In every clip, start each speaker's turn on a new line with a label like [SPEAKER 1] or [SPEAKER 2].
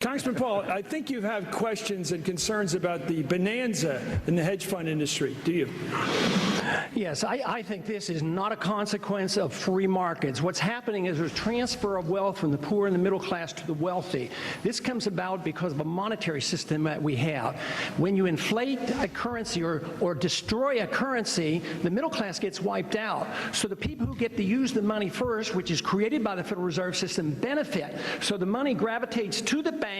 [SPEAKER 1] Congressman Paul, I think you have questions and concerns about the bonanza in the hedge fund industry. Do you?
[SPEAKER 2] Yes, I think this is not a consequence of free markets. What's happening is there's a transfer of wealth from the poor and the middle class to the wealthy. This comes about because of a monetary system that we have. When you inflate a currency or destroy a currency, the middle class gets wiped out. So the people who get to use the money first, which is created by the Federal Reserve System, benefit. So the money gravitates to the banks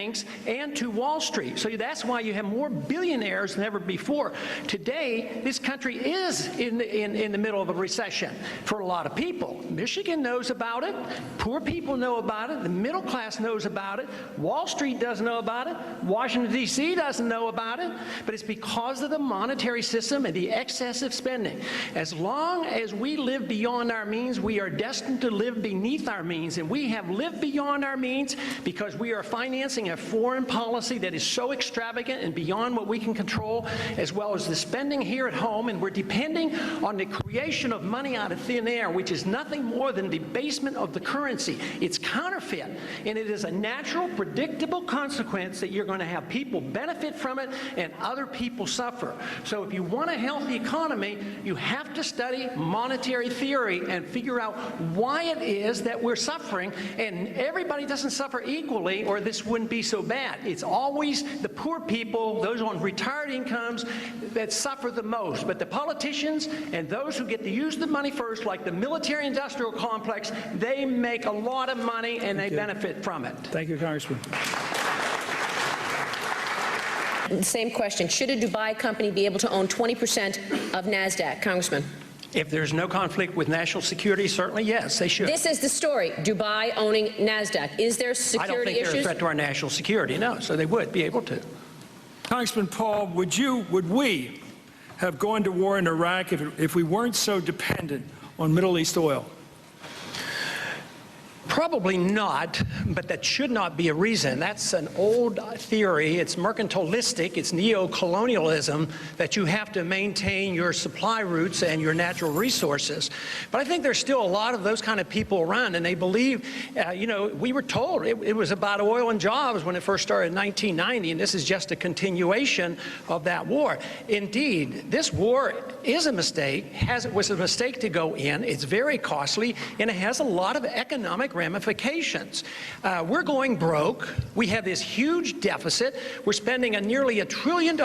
[SPEAKER 2] and to Wall Street. So that's why you have more billionaires than ever before. Today, this country is in the middle of a recession for a lot of people. Michigan knows about it. Poor people know about it. The middle class knows about it. Wall Street doesn't know about it. Washington, D.C. doesn't know about it. But it's because of the monetary system and the excessive spending. As long as we live beyond our means, we are destined to live beneath our means. And we have lived beyond our means because we are financing a foreign policy that is so extravagant and beyond what we can control, as well as the spending here at home. And we're depending on the creation of money out of thin air, which is nothing more than debasement of the currency. It's counterfeit, and it is a natural, predictable consequence that you're going to have people benefit from it and other people suffer. So if you want a healthy economy, you have to study monetary theory and figure out why it is that we're suffering. And everybody doesn't suffer equally, or this wouldn't be so bad. It's always the poor people, those on retired incomes, that suffer the most. But the politicians and those who get to use the money first, like the military-industrial complex, they make a lot of money and they benefit from it.
[SPEAKER 1] Thank you, Congressman.
[SPEAKER 3] Same question. Should a Dubai company be able to own 20% of NASDAQ? Congressman.
[SPEAKER 2] If there's no conflict with national security, certainly yes, they should.
[SPEAKER 3] This is the story. Dubai owning NASDAQ. Is there security issues?
[SPEAKER 2] I don't think they're a threat to our national security, no. So they would be able to.
[SPEAKER 1] Congressman Paul, would we have gone to war in Iraq if we weren't so dependent on Middle East oil?
[SPEAKER 2] Probably not, but that should not be a reason. That's an old theory. It's mercantilistic. It's neo-colonialism that you have to maintain your supply routes and your natural resources. But I think there's still a lot of those kind of people around, and they believe, you know, we were told it was about oil and jobs when it first started in 1990, and this is just a continuation of that war. Indeed, this war is a mistake. It was a mistake to go in. It's very costly, and it has a lot of economic ramifications. We're going broke. We have this huge deficit. We're spending nearly $1 trillion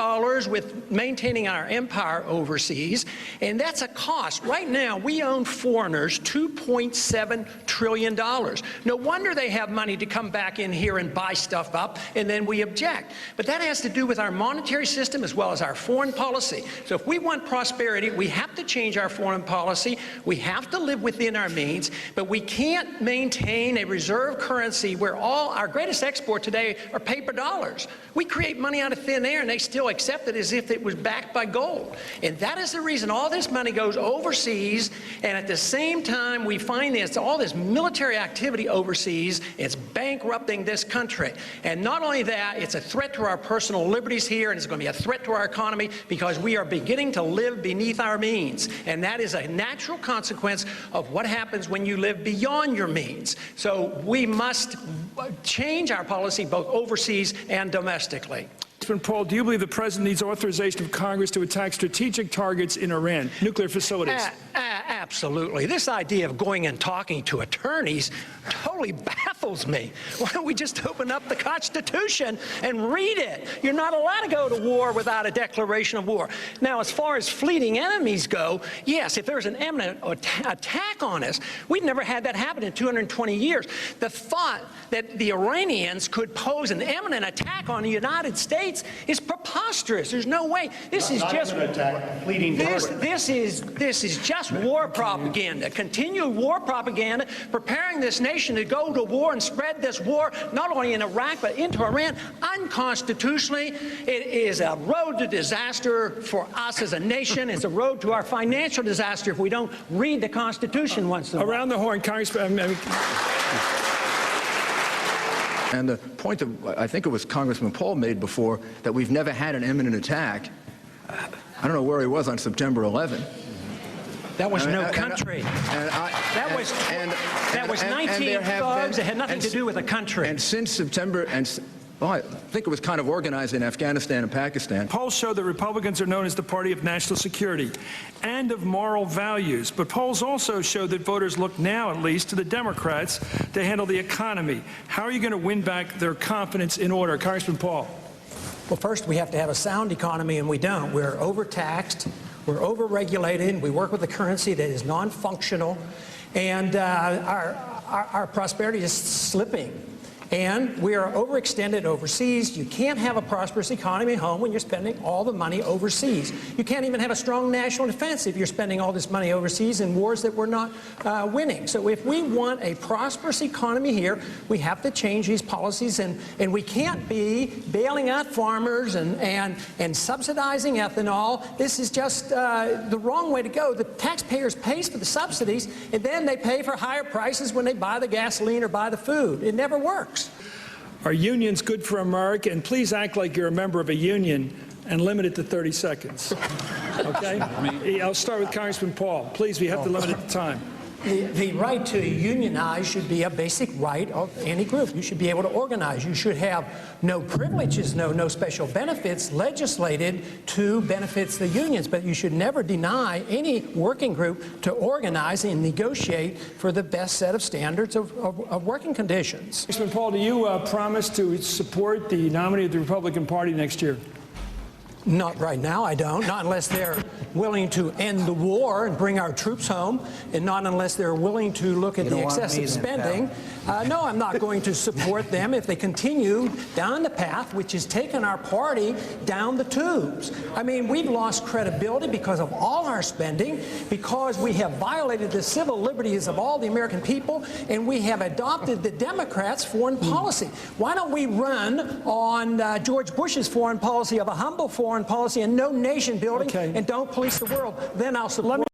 [SPEAKER 2] with maintaining our empire overseas, and that's a cost. Right now, we own foreigners $2.7 trillion. No wonder they have money to come back in here and buy stuff up, and then we object. But that has to do with our monetary system as well as our foreign policy. So if we want prosperity, we have to change our foreign policy. We have to live within our means, but we can't maintain a reserve currency where all our greatest export today are paper dollars. We create money out of thin air, and they still accept it as if it was backed by gold. And that is the reason all this money goes overseas, and at the same time we finance all this military activity overseas. It's bankrupting this country. And not only that, it's a threat to our personal liberties here, and it's going to be a threat to our economy because we are beginning to live beneath our means. And that is a natural consequence of what happens when you live beyond your means. So we must change our policy both overseas and domestically.
[SPEAKER 1] Congressman Paul, do you believe the President needs authorization of Congress to attack strategic targets in Iran, nuclear facilities?
[SPEAKER 2] Absolutely. This idea of going and talking to attorneys totally baffles me. Why don't we just open up the Constitution and read it? You're not allowed to go to war without a declaration of war. Now, as far as fleeting enemies go, yes, if there's an imminent attack on us, we've never had that happen in 220 years. The thought that the Iranians could pose an imminent attack on the United States is preposterous. There's no way. This is just this is just war propaganda, continued war propaganda, preparing this nation to go to war and spread this war not only in Iraq but into Iran unconstitutionally. It is a road to disaster for us as a nation. It's a road to our financial disaster if we don't read the Constitution once in a while.
[SPEAKER 1] Around the horn, Congressman.
[SPEAKER 4] And the point that I think it was Congressman Paul made before, that we've never had an imminent attack. I don't know where he was on September 11.
[SPEAKER 2] That was no country. That was 19 thugs. It had nothing to do with a country.
[SPEAKER 4] And since September, Well, I think it was kind of organized in Afghanistan and Pakistan.
[SPEAKER 1] Polls show that Republicans are known as the party of national security and of moral values. But polls also show that voters look now, at least, to the Democrats to handle the economy. How are you going to win back their confidence in order? Congressman Paul.
[SPEAKER 5] Well, first, we have to have a sound economy, and we don't. We're overtaxed, we're overregulated, we work with a currency that is non-functional, and our prosperity is slipping. And we are overextended overseas. You can't have a prosperous economy at home when you're spending all the money overseas. You can't even have a strong national defense if you're spending all this money overseas in wars that we're not winning. So if we want a prosperous economy here, we have to change these policies, and we can't be bailing out farmers and subsidizing ethanol. This is just the wrong way to go. The taxpayers pay for the subsidies, and then they pay for higher prices when they buy the gasoline or buy the food. It never works.
[SPEAKER 1] Are unions good for America? And please act like you're a member of a union and limit it to 30 seconds. Okay? I'll start with Congressman Paul. Please, we have to limit it to time.
[SPEAKER 5] The right to unionize should be a basic right of any group. You should be able to organize. You should have no privileges, no special benefits legislated to benefits the unions. But you should never deny any working group to organize and negotiate for the best set of standards of working conditions.
[SPEAKER 1] Congressman Paul, do you promise to support the nominee of the Republican Party next year?
[SPEAKER 5] Not right now, I don't. Not unless they're willing to end the war and bring our troops home, and not unless they're willing to look at the excessive spending. No, I'm not going to support them if they continue down the path which has taken our party down the tubes. I mean, we've lost credibility because of all our spending, because we have violated the civil liberties of all the American people, and we have adopted the Democrats' foreign policy. Why don't we run on George Bush's foreign policy of a humble foreign policy and no nation building, and don't police the world? Then I'll support